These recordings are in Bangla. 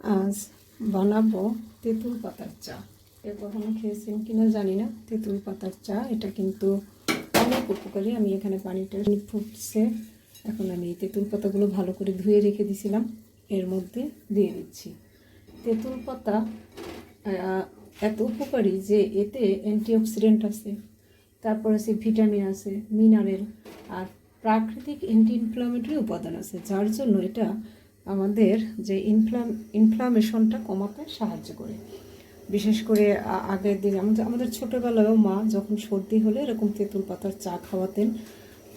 আজ বানাবো তেঁতুল পাতার চা। এর কখনো খেয়েছেন কিনা জানি না। তেঁতুল পাতার চা এটা কিন্তু অনেক উপকারী। আমি এখানে পানিটা ফুটছে, এখন আমি এই তেঁতুল পাতাগুলো ভালো করে ধুয়ে রেখে দিয়েছিলাম, এর মধ্যে দিয়ে দিচ্ছি। তেঁতুল পাতা এত উপকারী যে এতে অ্যান্টিঅক্সিডেন্ট আছে, তারপর আছে ভিটামিন আছে, মিনারেল আর প্রাকৃতিক অ্যান্টি ইনফ্লামেটরি উপাদান আছে, যার জন্য এটা আমাদের যে ইনফ্লামেশনটা কমাতে সাহায্য করে। বিশেষ করে আগের দিন আমাদের ছোটোবেলায়ও মা যখন সর্দি হলে এরকম তেঁতুল পাতার চা খাওয়াতেন।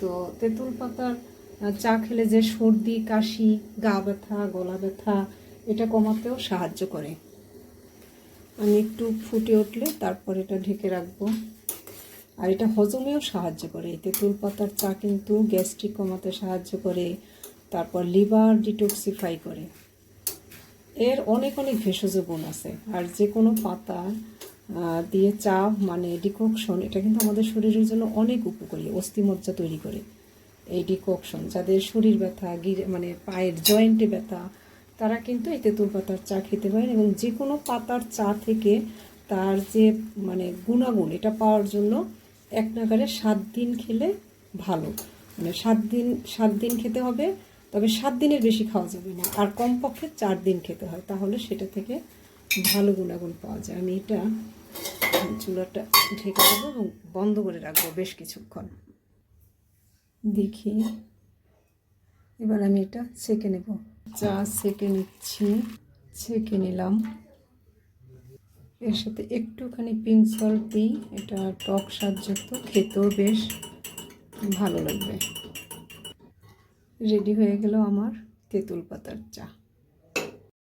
তো তেঁতুল পাতার চা খেলে যে সর্দি, কাশি, গা ব্যথা, গলা ব্যথা এটা কমাতেও সাহায্য করে। আমি একটু ফুটে উঠলে তারপর এটা ঢেকে রাখবো। আর এটা হজমেও সাহায্য করে। এই তেঁতুল পাতার চা কিন্তু গ্যাস্ট্রিক কমাতে সাহায্য করে, তারপর লিভার ডিটক্সিফাই করে। এর অনেক অনেক ভেষজ গুণ আছে। আর যে কোনো পাতা দিয়ে চা মানে ডিককশন, এটা কিন্তু আমাদের শরীরের জন্য অনেক উপকারী, অস্থিমজ্জা তৈরি করে। এই ডিককশন যাদের শরীর ব্যথা, মানে পায়ের জয়েন্টে ব্যথা, তারা কিন্তু এই তেঁতুল পাতার চা খেতে পারেন। এবং যে কোনো পাতার চা থেকে তার যে মানে গুণাগুণ এটা পাওয়ার জন্য এক নাগারে 7 দিন খেলে ভালো। মানে 7 দিন খেতে হবে, তবে 7 দিনের বেশি খাওয়া যাবে না, আর কমপক্ষে 4 দিন খেতে হয়, তাহলে সেটা থেকে ভালো গুণাগুণ পাওয়া যায়। আমি এটা চুলাটা ঢেকে দেবো এবং বন্ধ করে রাখবো বেশ কিছুক্ষণ। দেখি এবার আমি এটা ছেঁকে নেব। চা ছেঁকে নিচ্ছি, ছেঁকে নিলাম। এর সাথে একটুখানি পিঙ্ক সল্ট দিই, এটা টক স্বাদযুক্ত, খেতেও বেশ ভালো লাগবে। রেডি হয়ে গেল আমার তেঁতুল পাতার চা।